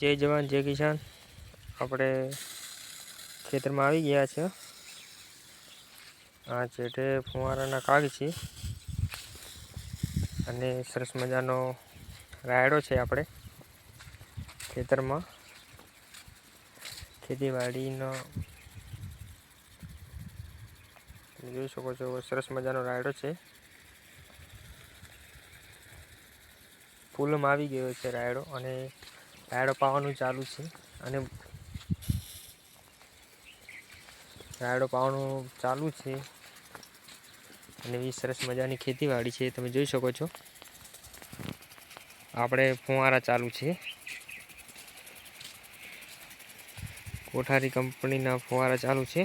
જય જવાન જય કિસાન। આપણે ખેતરમાં આવી ગયા છે। આ ચેટે ફુવારાના કાગ છે અને સરસ મજાનો રાયડો છે। આપણે ખેતરમાં ખેતીવાડીનો જોઈ શકો છો, સરસ મજાનો રાયડો છે। ફૂલમાં આવી ગયો છે રાયડો, અને રાયડો પાવાનું ચાલુ છે। અને રાયડો પાવાનું ચાલુ છે અને એ સરસ મજાની ખેતીવાડી છે। તમે જોઈ શકો છો, આપણે ફુવારા ચાલુ છે। કોઠારી કંપનીના ફુવારા ચાલુ છે।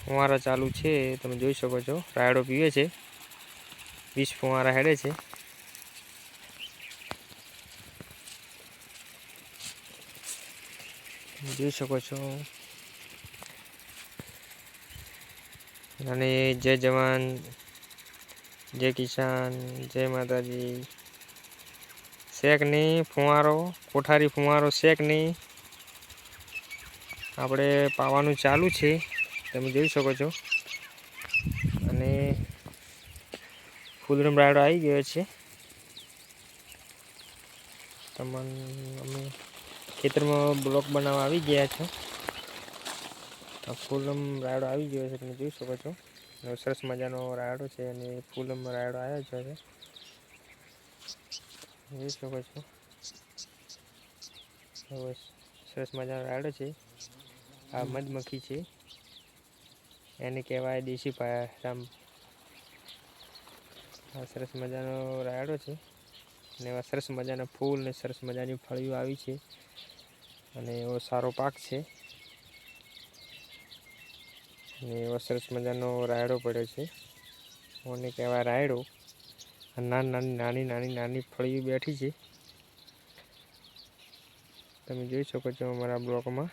ફુવારા ચાલુ છે, તમે જોઈ શકો છો। રાયડો પીવે છે, 20 ફુવારા હેડે છે। જોઈ શકો છો। અને જય જવાન જય કિસાન, જય માતાજી। શેક નહીં ફુવારો, કોઠારી ફુવારો શેક નહીં, આપણે પાવાનું ચાલુ છે, તમે જોઈ શકો છો। અને ફૂલરમ રાયડો આવી ગયો છે। અમે ખેતરમાં બ્લોક બનાવવા આવી ગયા છે। ફૂલમ રાયડો આવી ગયો છે, તમે જોઈ શકો છો। સરસ મજાનો રાયડો છે અને ફૂલમ રાયડો આવ્યો છે, જોઈ શકો છો। સરસ મજાનો રાયડો છે। આ મધમક્ખી છે, એને કહેવાય દેશી ભાષામાં। આ સરસ મજાનો રાયડો છે અને એવા સરસ મજાના ફૂલ ને સરસ મજાની ફળીઓ આવી છે, અને એવો સારો પાક છે। અને એવો સરસ મજાનો રાયડો પડ્યો છે, ઓને કહેવાય રાયડો। નાની ફળીઓ બેઠી છે, તમે જોઈ શકો છો। અમારા બ્લોકમાં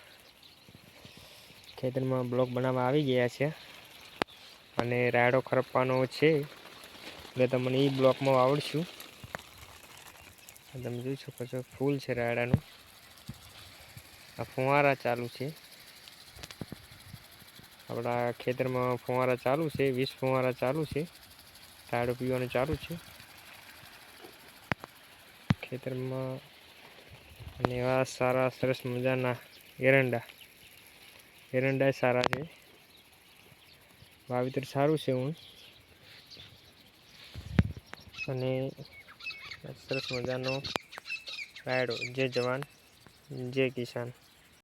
ખેતરમાં બ્લોક બનાવવા આવી ગયા છે, અને રાયડો ખરપવાનો છે, એટલે તમને એ બ્લોકમાં આવડશું। તમે જોઈ શકો છો, ફૂલ છે રાયડાનું। આ ફુવારા ચાલુ છે, આપણા ખેતરમાં ફુવારા ચાલુ છે, 20 ફુવારા ચાલુ છે। રાયડો પીવાનું ચાલુ છે ખેતરમાં। અને એવા સારા સરસ મજાના એરંડા સારા છે, વાવેતર સારું છે। અને સરસ મજાનો રાયડો। જય જવાન જય કિસાન।